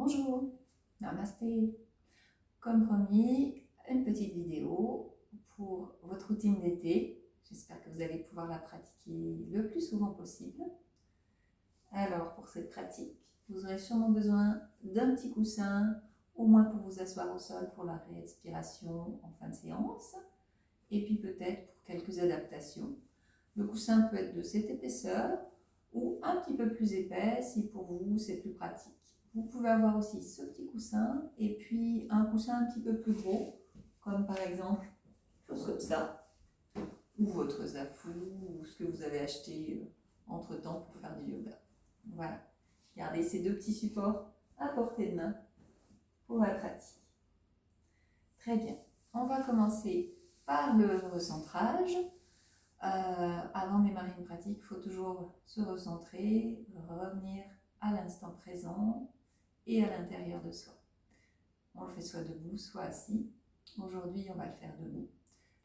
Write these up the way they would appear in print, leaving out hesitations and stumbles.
Bonjour, namasté. Comme promis, une petite vidéo pour votre routine d'été. J'espère que vous allez pouvoir la pratiquer le plus souvent possible. Alors, pour cette pratique, vous aurez sûrement besoin d'un petit coussin, au moins pour vous asseoir au sol pour la respiration en fin de séance, et puis peut-être pour quelques adaptations. Le coussin peut être de cette épaisseur ou un petit peu plus épais si pour vous c'est plus pratique. Vous pouvez avoir aussi ce petit coussin et puis un coussin un petit peu plus gros, comme par exemple chose comme ça, ou votre zafu, ou ce que vous avez acheté entre temps pour faire du yoga. Voilà, gardez ces deux petits supports à portée de main pour la pratique. Très bien, on va commencer par le recentrage. Avant de démarrer une pratique, il faut toujours se recentrer, revenir à l'instant présent et à l'intérieur de soi. On le fait soit debout, soit assis. Aujourd'hui, on va le faire debout.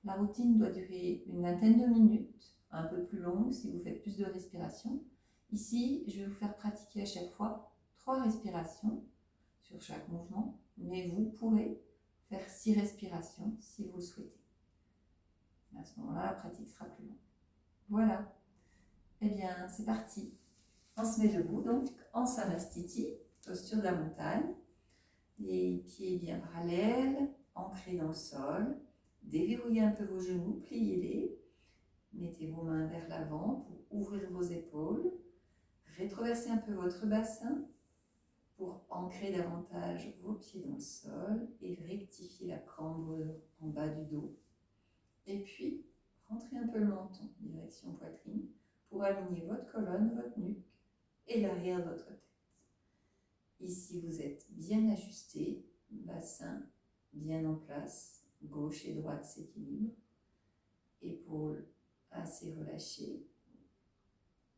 La routine doit durer une vingtaine de minutes, un peu plus longue si vous faites plus de respiration. Ici, je vais vous faire pratiquer à chaque fois 3 respirations sur chaque mouvement, mais vous pourrez faire 6 respirations si vous le souhaitez. À ce moment-là, la pratique sera plus longue. Voilà. Eh bien, c'est parti. On se met debout, donc en Samastiti, posture de la montagne. Les pieds bien parallèles, ancrés dans le sol. Déverrouillez un peu vos genoux, pliez-les. Mettez vos mains vers l'avant pour ouvrir vos épaules. Rétroversez un peu votre bassin pour ancrer davantage vos pieds dans le sol et rectifier la cambrure en bas du dos. Et puis, rentrez un peu le menton, direction poitrine, pour aligner votre colonne, votre nuque et l'arrière de votre tête. Ici, vous êtes bien ajusté, bassin bien en place, gauche et droite s'équilibrent, épaules assez relâchées,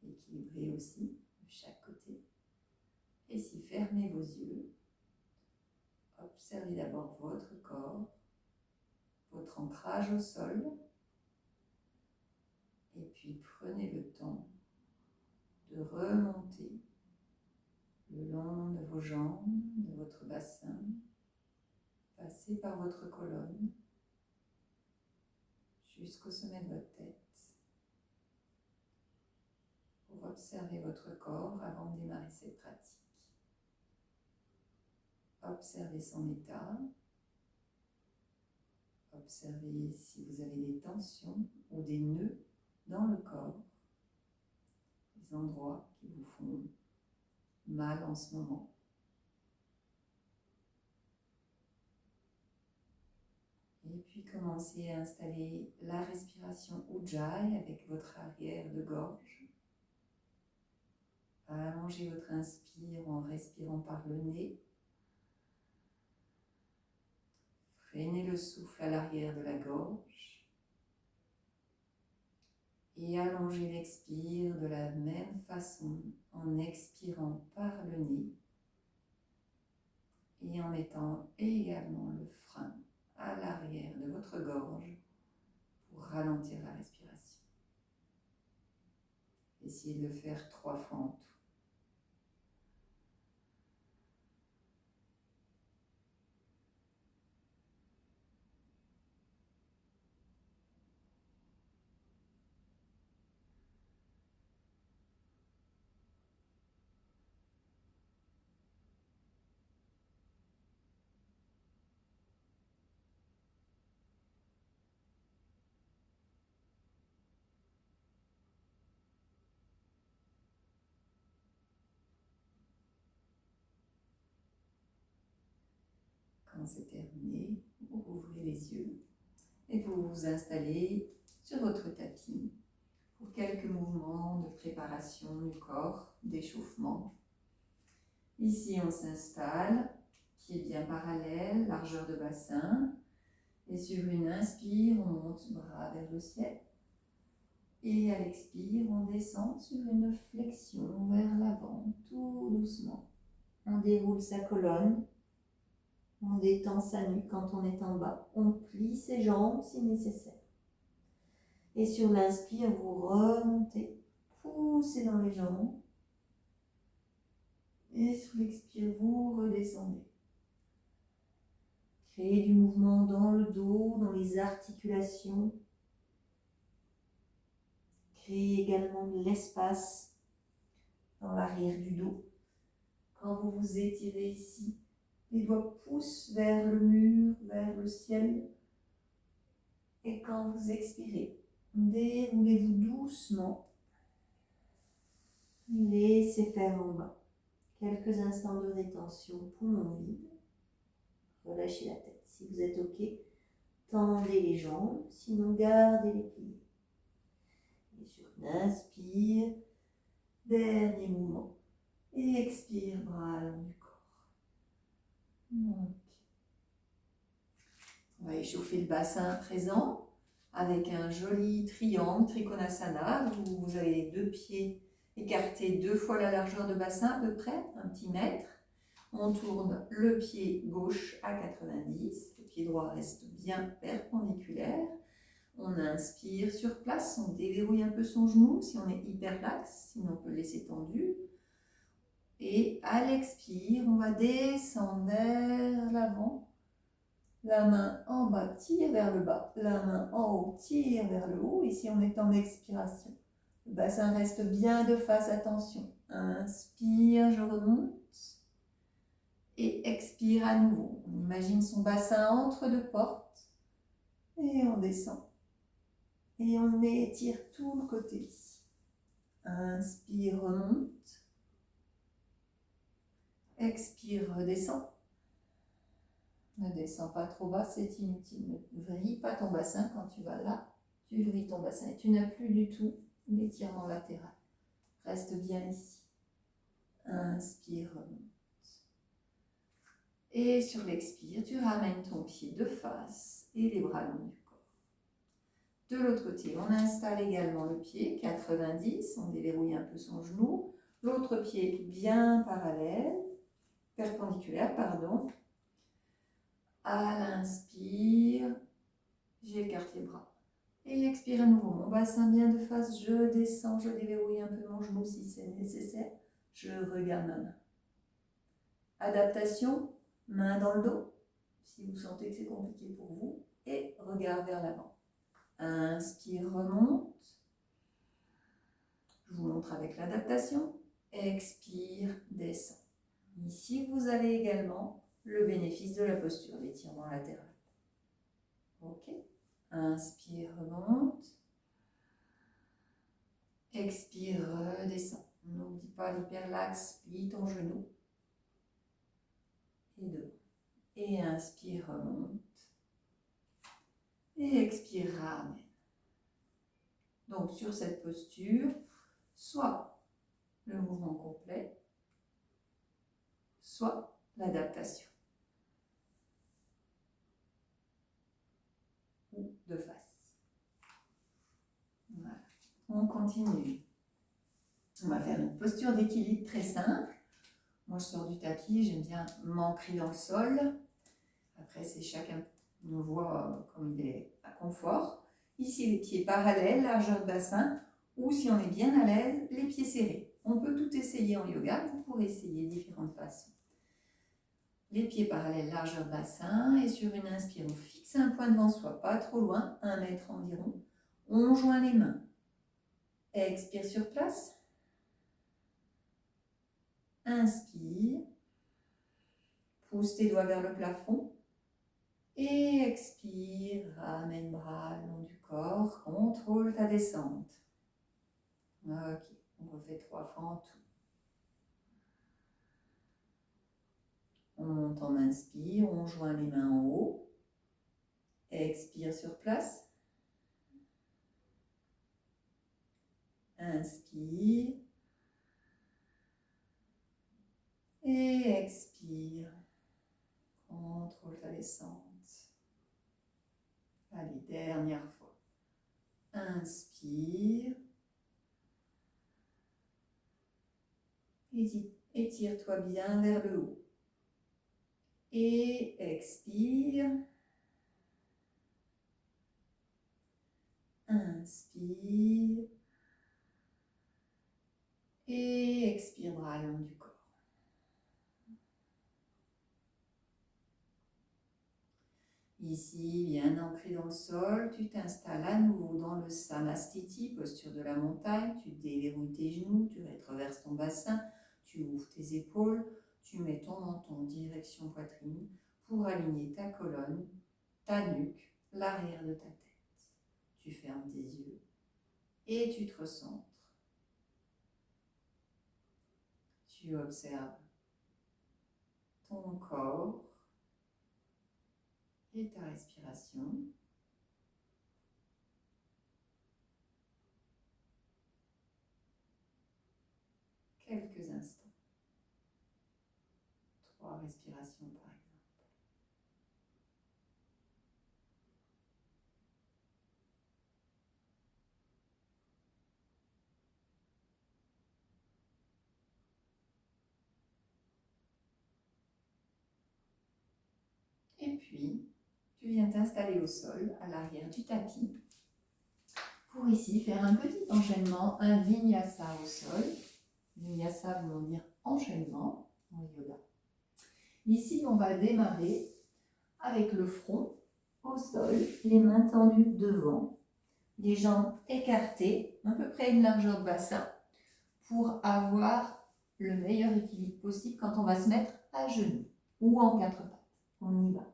équilibrées aussi de chaque côté. Et si fermez vos yeux, observez d'abord votre corps, votre ancrage au sol, et puis prenez le temps de remonter le long de vos jambes, de votre bassin, passez par votre colonne jusqu'au sommet de votre tête pour observer votre corps avant de démarrer cette pratique. Observez son état, observez si vous avez des tensions ou des nœuds dans le corps, des endroits qui vous font mal en ce moment. Et puis commencez à installer la respiration Ujjayi avec votre arrière de gorge. Allongez votre inspire en respirant par le nez. Freinez le souffle à l'arrière de la gorge. Et allongez l'expire de la même façon en expirant par le nez et en mettant également le frein à l'arrière de votre gorge pour ralentir la respiration. Essayez de le faire 3 fois en tout. Quand c'est terminé, vous rouvrez les yeux et vous vous installez sur votre tapis pour quelques mouvements de préparation du corps, d'échauffement. Ici, on s'installe, pieds bien parallèles, largeur de bassin. Et sur une inspire, on monte bras vers le ciel. Et à l'expire, on descend sur une flexion vers l'avant, tout doucement. On déroule sa colonne. On détend sa nuque quand on est en bas. On plie ses jambes si nécessaire. Et sur l'inspire, vous remontez, poussez dans les jambes. Et sur l'expire, vous redescendez. Créez du mouvement dans le dos, dans les articulations. Créez également de l'espace dans l'arrière du dos. Quand vous vous étirez ici, les doigts poussent vers le mur, vers le ciel. Et quand vous expirez, déroulez-vous doucement. Laissez faire en bas. Quelques instants de rétention, poumon vide. Relâchez la tête. Si vous êtes OK, tendez les jambes, sinon gardez les pliés. Et sur l'inspire, dernier mouvement. Et expire, bras long du corps. OK. On va échauffer le bassin présent avec un joli triangle, Trikonasana. Vous avez les deux pieds écartés 2 fois la largeur de bassin à peu près, 1 mètre. On tourne le pied gauche à 90, le pied droit reste bien perpendiculaire. On inspire sur place, on déverrouille un peu son genou si on est hyperlaxe, sinon on peut le laisser tendu. Et à l'expire, on va descendre vers l'avant. La main en bas tire vers le bas, la main en haut tire vers le haut. Ici, on est en expiration. Le bassin reste bien de face, attention. Inspire, je remonte. Et expire à nouveau. On imagine son bassin entre 2 portes. Et on descend. Et on étire tout le côté ici. Inspire, remonte. Expire, redescend. Ne descends pas trop bas, c'est inutile. Ne vrille pas ton bassin quand tu vas là. Tu vrilles ton bassin et tu n'as plus du tout l'étirement latéral. Reste bien ici. Inspire, remonte. Et sur l'expire, tu ramènes ton pied de face et les bras longs du corps. De l'autre côté, on installe également le pied, 90, on déverrouille un peu son genou. L'autre pied bien parallèle, perpendiculaire, pardon. À l'inspire, j'écarte les bras. Et expire à nouveau. Mon bassin bien de face, je descends, je déverrouille un peu mon genou si c'est nécessaire. Je regarde ma main. Adaptation, main dans le dos, si vous sentez que c'est compliqué pour vous. Et regard vers l'avant. Inspire, remonte. Je vous montre avec l'adaptation. Expire, descend. Ici, vous avez également le bénéfice de la posture, l'étirement latéral. Ok. Inspire, remonte. Expire, redescend. N'oublie pas l'hyperlaxe, plie ton genou. Et devant. Et inspire, remonte. Et expire, ramène. Donc sur cette posture, soit le mouvement complet, soit l'adaptation. Ou de face. Voilà. On continue. On va faire une posture d'équilibre très simple. Moi, je sors du tapis, j'aime bien m'ancrer dans le sol. Après, c'est chacun nous voit comme il est à confort. Ici, les pieds parallèles, largeur de bassin, ou si on est bien à l'aise, les pieds serrés. On peut tout essayer en yoga, vous pourrez essayer différentes façons. Les pieds parallèles, largeur de bassin, et sur une inspire, on fixe un point devant soi, pas trop loin, 1 mètre environ. On joint les mains. Expire sur place. Inspire. Pousse tes doigts vers le plafond. Et expire, ramène bras le long du corps, contrôle ta descente. Ok, on refait 3 fois en tout. On monte en inspire, on joint les mains en haut. Expire sur place. Inspire. Et expire. Contrôle ta descente. Allez, dernière fois. Inspire. Étire-toi bien vers le haut. Et expire. Inspire. Et expire, bras le long du corps. Ici, bien ancré dans le sol, tu t'installes à nouveau dans le Samastiti, posture de la montagne. Tu déverrouilles tes genoux, tu rétroverses ton bassin, tu ouvres tes épaules, tu mets ton menton direction poitrine pour aligner ta colonne, ta nuque, l'arrière de ta tête. Tu fermes tes yeux et tu te recentres. Tu observes ton corps et ta respiration. Quelques instants. 3 respirations par exemple. Et puis, tu viens t'installer au sol, à l'arrière du tapis, pour ici faire un petit enchaînement, un vinyasa au sol. Vinyasa voulant dire enchaînement en yoga. Ici, on va démarrer avec le front au sol, les mains tendues devant, les jambes écartées, à peu près une largeur de bassin, pour avoir le meilleur équilibre possible quand on va se mettre à genoux ou en 4 pattes. On y va.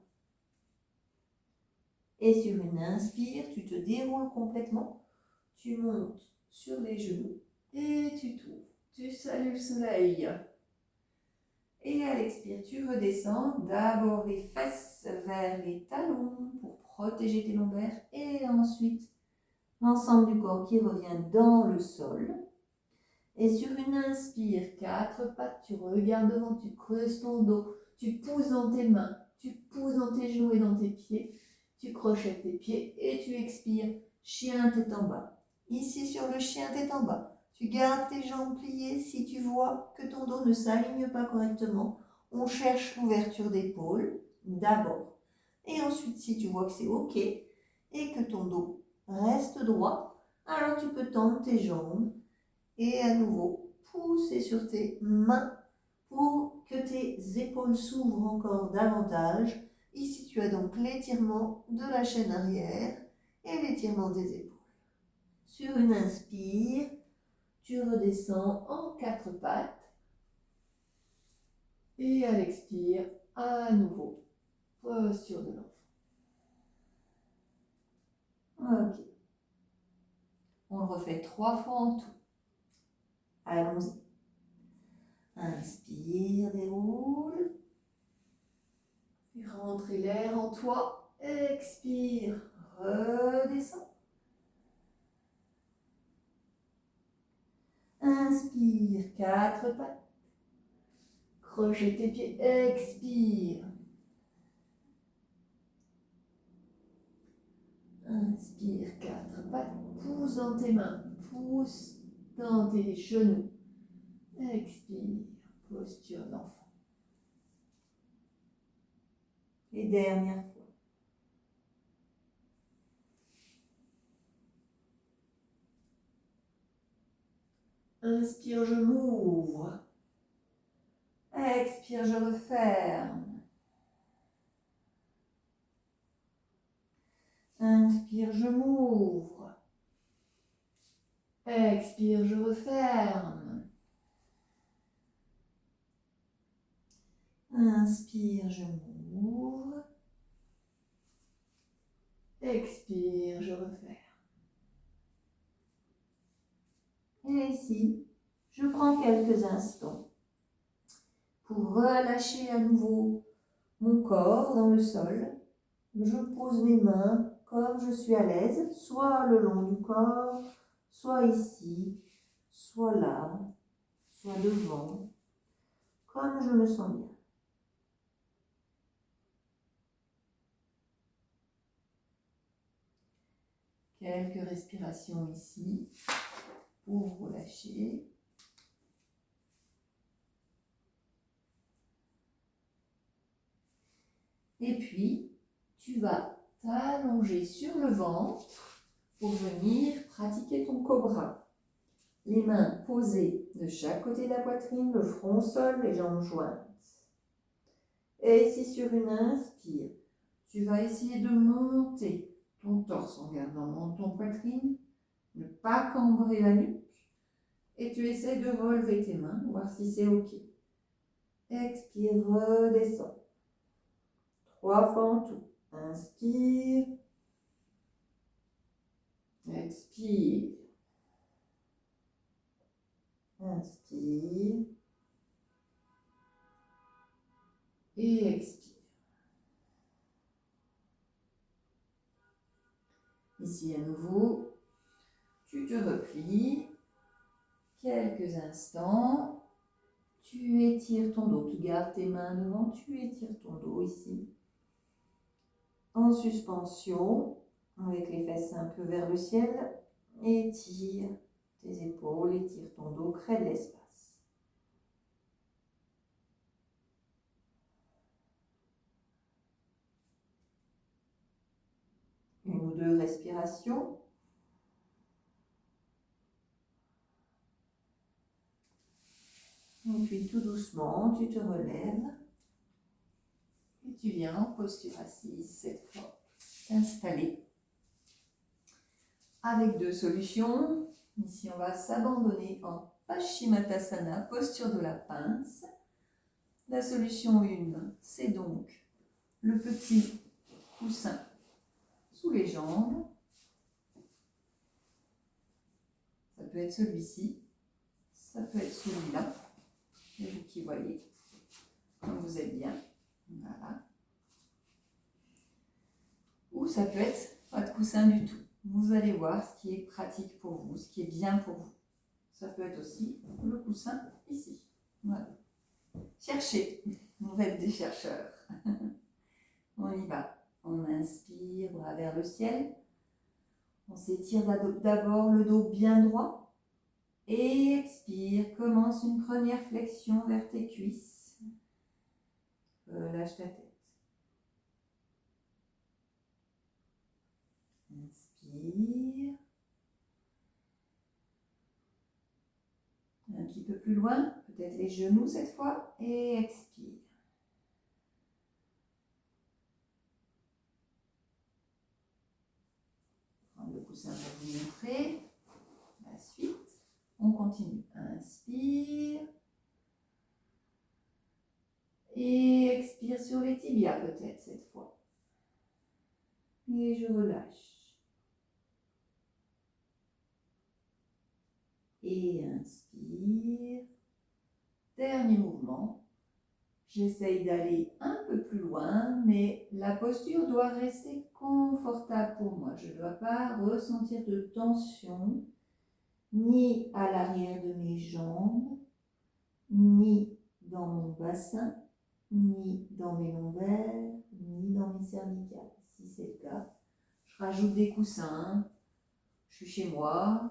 Et sur une inspire, tu te déroules complètement, tu montes sur les genoux et tu t'ouvres. Tu salues le soleil. Et à l'expire, tu redescends. D'abord les fesses vers les talons pour protéger tes lombaires. Et ensuite, l'ensemble du corps qui revient dans le sol. Et sur une inspire, 4 pattes, tu regardes devant, tu creuses ton dos. Tu pousses dans tes mains, tu pousses dans tes genoux et dans tes pieds. Tu crochettes tes pieds et tu expires. Chien, tête en bas. Ici, sur le chien, tête en bas. Tu gardes tes jambes pliées. Si tu vois que ton dos ne s'aligne pas correctement, on cherche l'ouverture d'épaule d'abord. Et ensuite, si tu vois que c'est OK et que ton dos reste droit, alors tu peux tendre tes jambes et à nouveau pousser sur tes mains pour que tes épaules s'ouvrent encore davantage. Ici, tu as donc l'étirement de la chaîne arrière et l'étirement des épaules. Sur une inspire, tu redescends en 4 pattes. Et à l'expire, à nouveau, posture de l'enfant. Ok. On le refait 3 fois en tout. Allons-y. Inspire, déroule. Rentrez l'air en toi. Expire, redescends. Inspire, 4 pattes. Crochet tes pieds, expire. Inspire, 4 pattes. Pousse dans tes mains, pousse dans tes genoux. Expire, posture d'enfant. Et dernière fois. Inspire, je m'ouvre. Expire, je referme. Inspire, je m'ouvre. Expire, je referme. Inspire, je m'ouvre. Expire, je referme. Et ici, je prends quelques instants pour relâcher à nouveau mon corps dans le sol. Je pose mes mains comme je suis à l'aise, soit le long du corps, soit ici, soit là, soit devant, comme je me sens bien. Quelques respirations ici pour relâcher. Et puis, tu vas t'allonger sur le ventre pour venir pratiquer ton cobra. Les mains posées de chaque côté de la poitrine, le front au sol, les jambes jointes. Et ici, sur une inspire, tu vas essayer de monter ton torse en gardant ton poitrine, ne pas cambrer la nuque, et tu essaies de relever tes mains, voir si c'est OK. Expire, redescends. 3 fois en tout. Inspire. Expire. Inspire. Et expire. Ici à nouveau, tu te replies quelques instants. Tu étires ton dos, tu gardes tes mains devant, tu étires ton dos ici. En suspension, avec les fesses un peu vers le ciel. Étire tes épaules, étire ton dos, crée de l'espace. Une ou deux respirations. Et puis tout doucement, tu te relèves. Et tu viens en posture assise cette fois. T'installer. Avec 2 solutions. Ici, on va s'abandonner en Paschimottanasana, posture de la pince. La solution 1, c'est donc le petit coussin sous les jambes. Ça peut être celui-ci, ça peut être celui-là. C'est vous qui voyez, comme vous êtes bien. Voilà. Ou ça peut être pas de coussin du tout. Vous allez voir ce qui est pratique pour vous, ce qui est bien pour vous. Ça peut être aussi le coussin ici. Voilà. Cherchez, vous êtes des chercheurs. On y va. On inspire, bras vers le ciel. On s'étire d'abord le dos bien droit. Et expire, commence une première flexion vers tes cuisses. Relâche ta tête. Inspire. Un petit peu plus loin, peut-être les genoux cette fois. Et expire. Prendre le coussin pour vous montrer. La suite. On continue. Inspire. Et expire sur les tibias peut-être cette fois. Et je relâche. Et inspire. Dernier mouvement. J'essaye d'aller un peu plus loin, mais la posture doit rester confortable pour moi. Je ne dois pas ressentir de tension, ni à l'arrière de mes jambes, ni dans mon bassin, ni dans mes lombaires, ni dans mes cervicales. Si c'est le cas, je rajoute des coussins, je suis chez moi,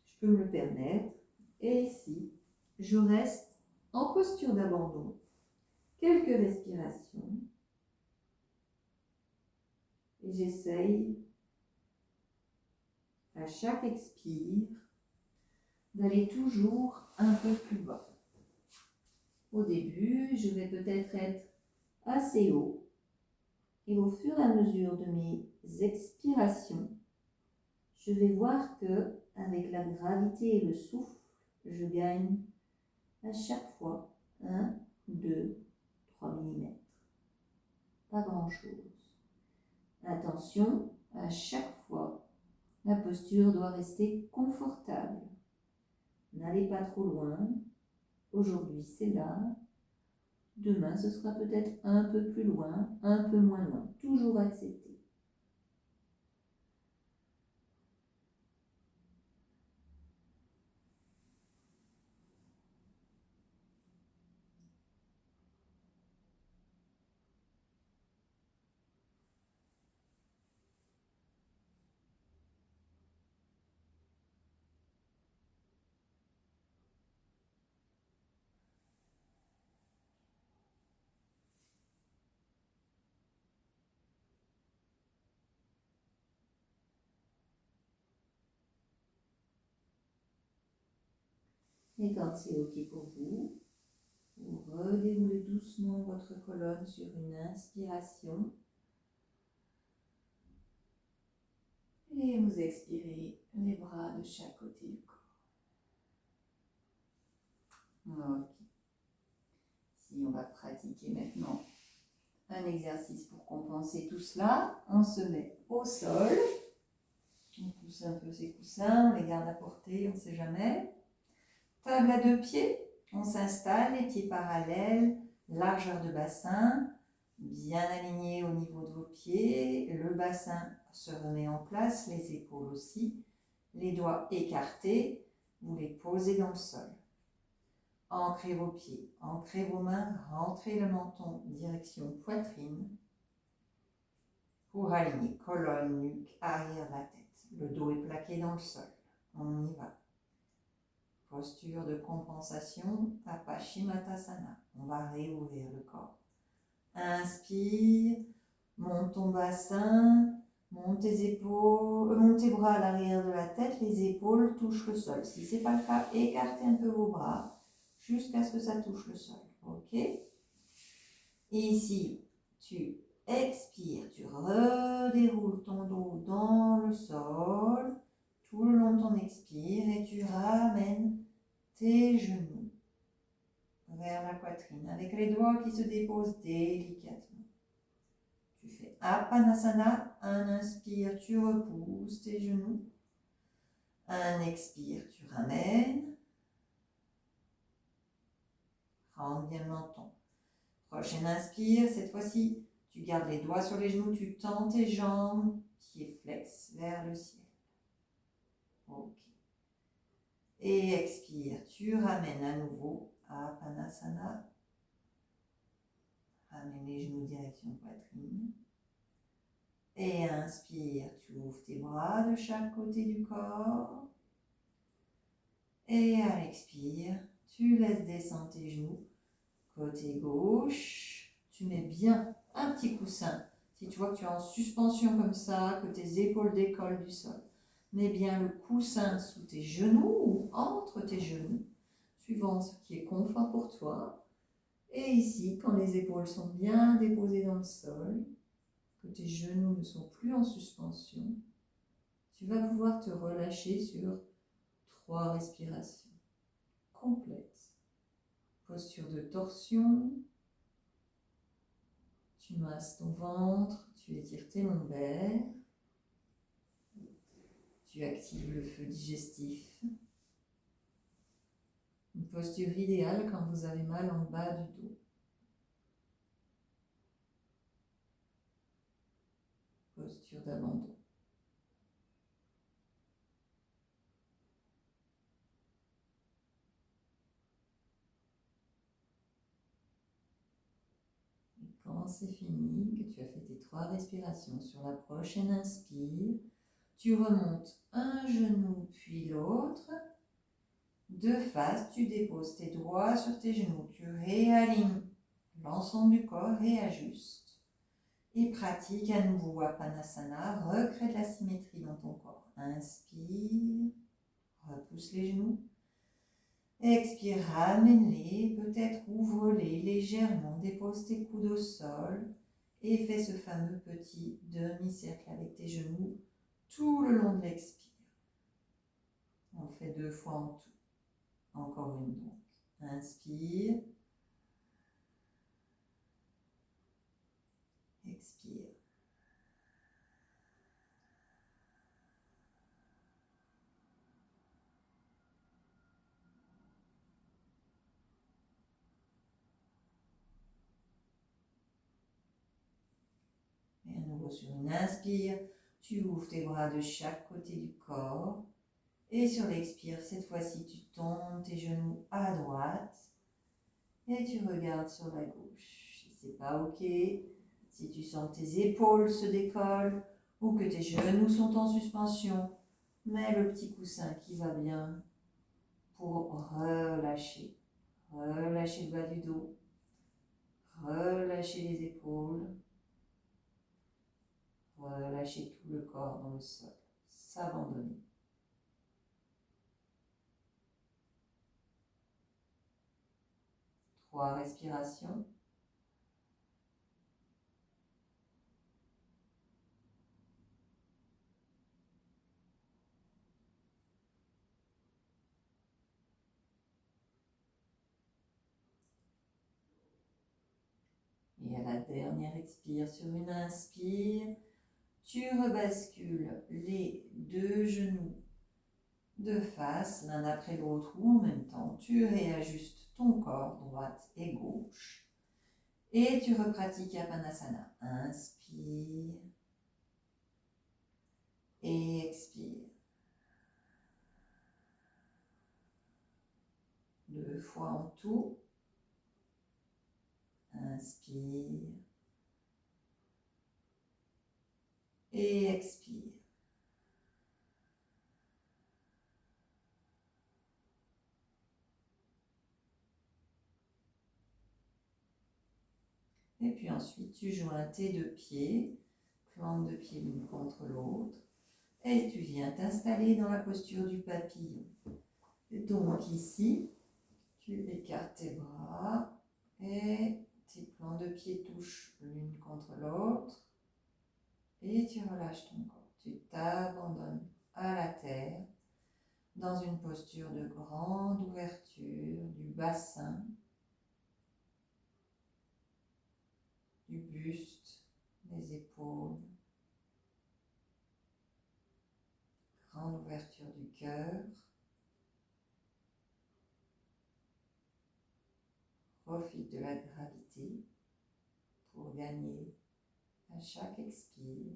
je peux me le permettre. Et ici, je reste en posture d'abandon. Quelques respirations. Et j'essaye, à chaque expire, d'aller toujours un peu plus bas. Au début, je vais peut-être être assez haut. Et au fur et à mesure de mes expirations, je vais voir que, avec la gravité et le souffle, je gagne à chaque fois 1, 2, 3 mm. Pas grand-chose. Attention, à chaque fois, la posture doit rester confortable. N'allez pas trop loin. Aujourd'hui, c'est là. Demain, ce sera peut-être un peu plus loin, un peu moins loin. Toujours accepter. Et quand c'est OK pour vous, vous redéroulez doucement votre colonne sur une inspiration. Et vous expirez les bras de chaque côté du corps. Ok. Si on va pratiquer maintenant un exercice pour compenser tout cela, on se met au sol. On pousse un peu ses coussins, on les garde à portée, on ne sait jamais. Table à 2 pieds, on s'installe, les pieds parallèles, largeur de bassin, bien aligné au niveau de vos pieds. Le bassin se remet en place, les épaules aussi. Les doigts écartés, vous les posez dans le sol. Ancrez vos pieds, ancrez vos mains, rentrez le menton direction poitrine pour aligner colonne, nuque, arrière de la tête. Le dos est plaqué dans le sol. On y va. Posture de compensation, Paschimottanasana. On va réouvrir le corps. Inspire, monte ton bassin, monte tes épaules, monte tes bras à l'arrière de la tête, les épaules touchent le sol. Si ce n'est pas le cas, écartez un peu vos bras jusqu'à ce que ça touche le sol. Ok? Et ici, tu expires, tu redéroules ton dos dans le sol tout le long de ton expire et tu ramènes tes genoux vers la poitrine avec les doigts qui se déposent délicatement. Tu fais Apanasana, un inspire, tu repousses tes genoux. Un expire, tu ramènes. Rentre bien le menton. Prochain inspire, cette fois-ci, tu gardes les doigts sur les genoux, tu tends tes jambes, pieds flex vers le ciel. Ok. Et expire, tu ramènes à nouveau Apanasana. Ramène les genoux direction poitrine. Et inspire, tu ouvres tes bras de chaque côté du corps. Et à l'expire, tu laisses descendre tes genoux. Côté gauche, tu mets bien un petit coussin. Si tu vois que tu es en suspension comme ça, que tes épaules décollent du sol, mets bien le coussin sous tes genoux ou entre tes genoux, suivant ce qui est confort pour toi. Et ici, quand les épaules sont bien déposées dans le sol, que tes genoux ne sont plus en suspension, tu vas pouvoir te relâcher sur 3 respirations complètes. Posture de torsion, tu masses ton ventre, tu étires tes lombaires, tu actives le feu digestif. Une posture idéale quand vous avez mal en bas du dos. Posture d'abandon. Et quand c'est fini, que tu as fait tes 3 respirations, sur la prochaine inspire, tu remontes un genou puis l'autre. De face, tu déposes tes doigts sur tes genoux, tu réalignes l'ensemble du corps, réajuste. Et pratique à nouveau Apanasana, recrée de la symétrie dans ton corps. Inspire, repousse les genoux. Expire, ramène-les, peut-être ouvre-les légèrement, dépose tes coudes au sol et fais ce fameux petit demi-cercle avec tes genoux tout le long de l'expire. On le fait 2 fois en tout. Encore une donc. Inspire. Expire. Et à nouveau sur une inspire, tu ouvres tes bras de chaque côté du corps. Et sur l'expire, cette fois-ci, tu tombes tes genoux à droite et tu regardes sur la gauche. Si c'est pas OK, si tu sens que tes épaules se décollent ou que tes genoux sont en suspension, mets le petit coussin qui va bien pour relâcher. Relâcher le bas du dos, relâcher les épaules, relâcher tout le corps dans le sol, s'abandonner. 3 respirations. dernière expire, sur une inspire, tu rebascules les deux genoux de face, l'un après l'autre ou en même temps. Tu réajustes ton corps, droite et gauche. Et tu repratiques Apanasana. Inspire et expire. 2 fois en tout. Inspire et expire. Et puis ensuite, tu joins tes deux pieds, plante de pied l'une contre l'autre, et tu viens t'installer dans la posture du papillon. Et donc ici, tu écartes tes bras et tes plants de pied touchent l'une contre l'autre et tu relâches ton corps. Tu t'abandonnes à la terre dans une posture de grande ouverture du bassin, du buste, des épaules, grande ouverture du cœur. Profite de la gravité pour gagner à chaque expire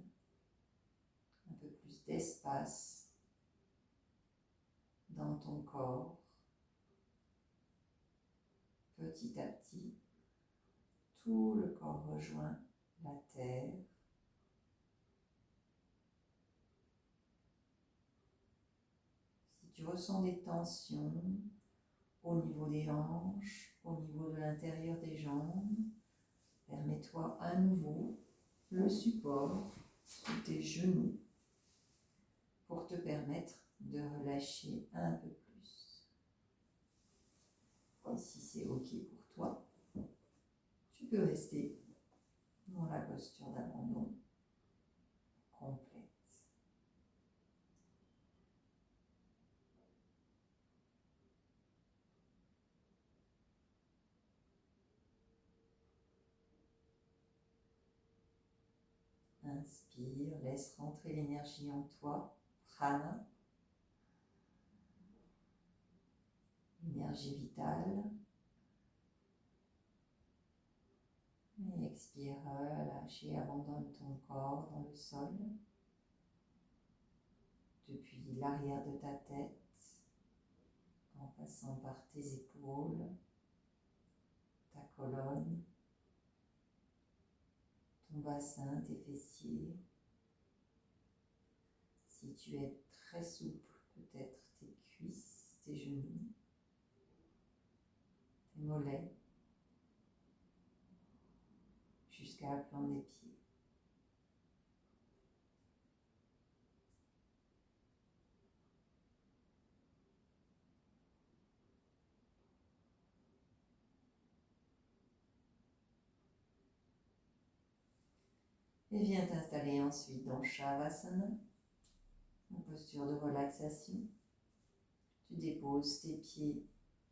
un peu plus d'espace dans ton corps. Petit à petit, tout le corps rejoint la terre. Si tu ressens des tensions au niveau des hanches, au niveau de l'intérieur des jambes, permets-toi à nouveau le support sous tes genoux pour te permettre de relâcher un peu plus. Et si c'est OK pour toi, tu peux rester dans la posture d'abandon complète. Inspire, laisse rentrer l'énergie en toi, prana, énergie vitale. Et expire, relâche et abandonne ton corps dans le sol, depuis l'arrière de ta tête, en passant par tes épaules, ta colonne, ton bassin, tes fessiers. Si tu es très souple, peut-être tes cuisses, tes genoux, tes mollets, jusqu'à la plante des pieds. Et viens t'installer ensuite dans Shavasana, en posture de relaxation. Tu déposes tes pieds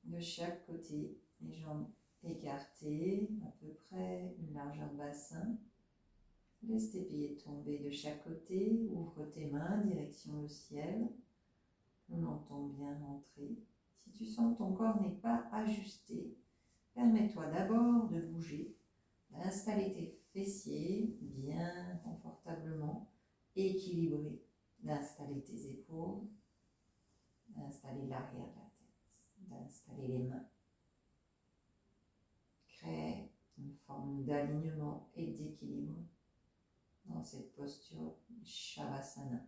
de chaque côté, les jambes écartées, à peu près une largeur de bassin. Laisse tes pieds tomber de chaque côté, ouvre tes mains, direction le ciel. Le menton bien rentré. Si tu sens que ton corps n'est pas ajusté, permets-toi d'abord de bouger, d'installer tes fessiers bien confortablement, équilibrés, d'installer tes épaules, d'installer l'arrière de la tête, d'installer les mains. Crée une forme d'alignement et d'équilibre dans cette posture Shavasana,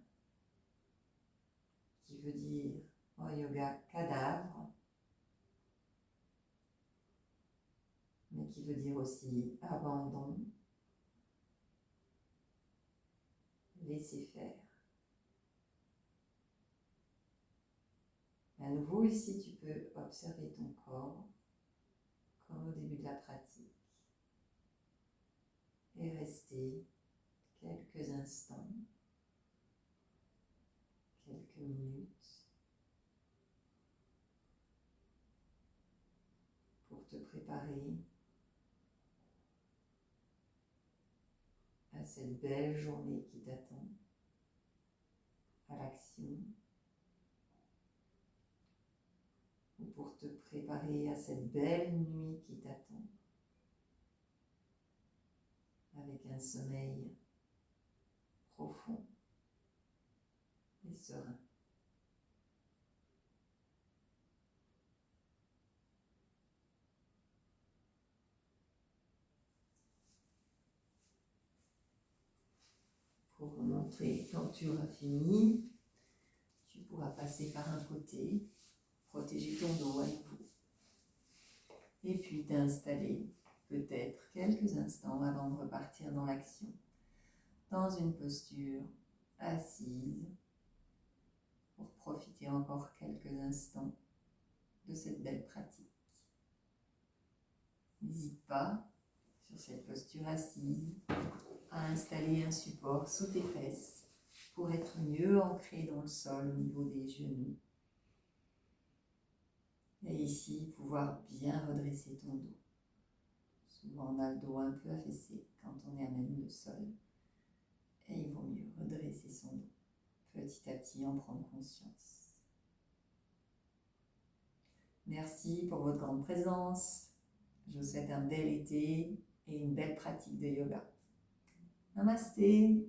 qui veut dire en yoga cadavre, mais qui veut dire aussi abandon, laisser faire. À nouveau ici, tu peux observer ton corps comme au début de la pratique et rester quelques instants, quelques minutes pour te préparer cette belle journée qui t'attend, à l'action, ou pour te préparer à cette belle nuit qui t'attend, avec un sommeil profond et serein. Pour remontrer, quand tu auras fini, tu pourras passer par un côté, protéger ton dos à nouveau, et puis t'installer peut-être quelques instants avant de repartir dans l'action, dans une posture assise, pour profiter encore quelques instants de cette belle pratique. N'hésite pas, sur cette posture assise, à installer un support sous tes fesses pour être mieux ancré dans le sol au niveau des genoux. Et ici, pouvoir bien redresser ton dos. Souvent, on a le dos un peu affaissé quand on est à même le sol. Et il vaut mieux redresser son dos. Petit à petit, en prendre conscience. Merci pour votre grande présence. Je vous souhaite un bel été et une belle pratique de yoga. Namasté.